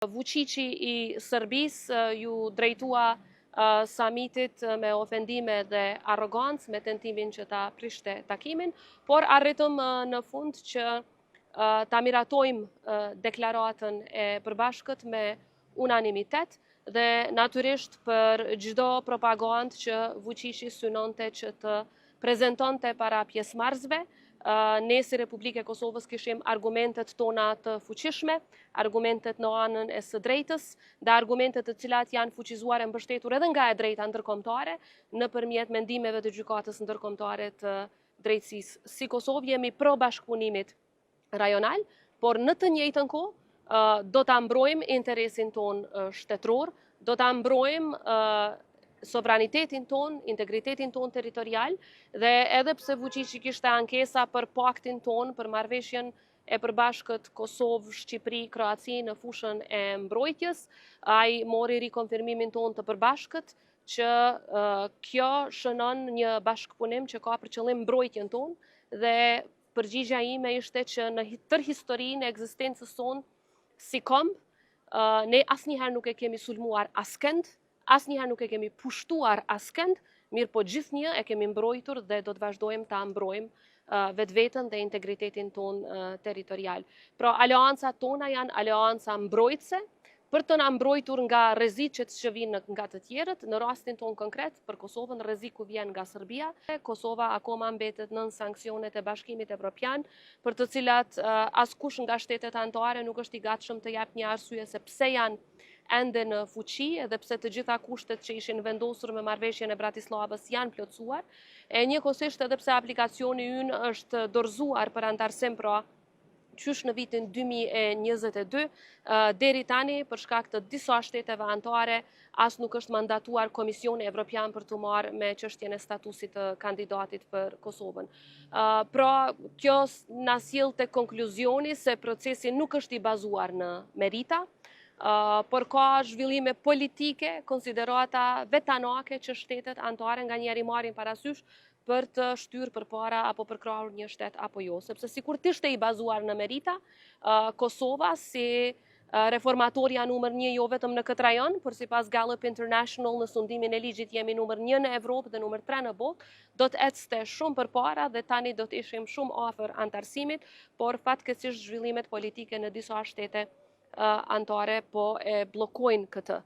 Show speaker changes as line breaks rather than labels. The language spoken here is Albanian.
Vučići i Serbisë ju drejtua summitit me ofendime dhe arrogancë, me tentimin që ta prishte takimin, por arritëm në fund që ta miratojmë deklaratën e përbashkët me unanimitet dhe natyrisht për çdo propagandë që Vučići synonte që të prezentonte para pjesëmarrësve, ne si Republike Kosovës kishim argumentet tona të fuqishme, argumentet në anën e së drejtës dhe argumentet të cilat janë fuqizuar e mbështetur edhe nga e drejta ndërkombëtare nëpërmjet mendimeve të gjykatës ndërkombëtare të drejtësisë. Si Kosovë jemi pro bashkëpunimit rajonal, por në të njëjtën kohë do ta mbrojmë interesin ton shtetëror, do ta mbrojmë sovranitetin ton, integritetin ton territorial dhe edhe pse Vučići kishte ankesa për paktin ton, për marrëveshjen e përbashkët Kosovë-Shqipëri-Kroaci në fushën e mbrojtjes, ai mori rikonfirmimin ton të përbashkët që kjo shënon një bashkëpunim që ka për qëllim mbrojtjen ton dhe përgjigjja ime ishte që në tër historinë e ekzistencës son si komb, ne asnjëherë nuk e kemi sulmuar askënd, asnjëherë nuk e kemi pushtuar askënd, mirë po gjithnjë e kemi mbrojtur dhe do të vazhdojmë ta mbrojmë vetveten dhe integritetin ton territorial. Pra, aleancat tona janë aleanca mbrojtëse, për të na mbrojtur nga rreziqet që vijnë nga të tjerët, në rastin ton konkret, për Kosovën rreziku vjen nga Serbia. Kosova akoma mbetet nën sanksionet e Bashkimit Evropian, për të cilat askush nga shtetet anëtare nuk është i gatshëm të jap një arsye se pse janë ende në fuqi, edhe pse të gjitha kushtet që ishin vendosur me marrëveshjen e Bratislavës janë plotësuar. E njëkohësisht edhe pse aplikacioni ynë është dorëzuar për antarësim, pra qysh në vitin 2022, deri tani për shkak të disa shteteve anëtare as nuk është mandatuar Komisioni Evropian për të marrë me çështjen e statusit të kandidatit për Kosovën. Pra, kjo na sjell te konkluzioni se procesi nuk është i bazuar në merita, por ka zhvillime politike, konsiderata vetanake që shtetet anëtare nganjëherë marrin parasysh për të shtyrë përpara apo për krahur një shtet apo jo. Sepse sikur të ishte i bazuar në merita, Kosova si reformatoria numër 1 jo vetëm në këtë rajon, por sipas Gallup International në sundimin e ligjit jemi numër 1 në Evropë dhe numër 3 në botë, do të ecste shumë përpara dhe tani do të ishim shumë afër antarësimit, por fatkeqësisht zhvillimet politike në disa shtete anëtare po e bllokojnë këtë.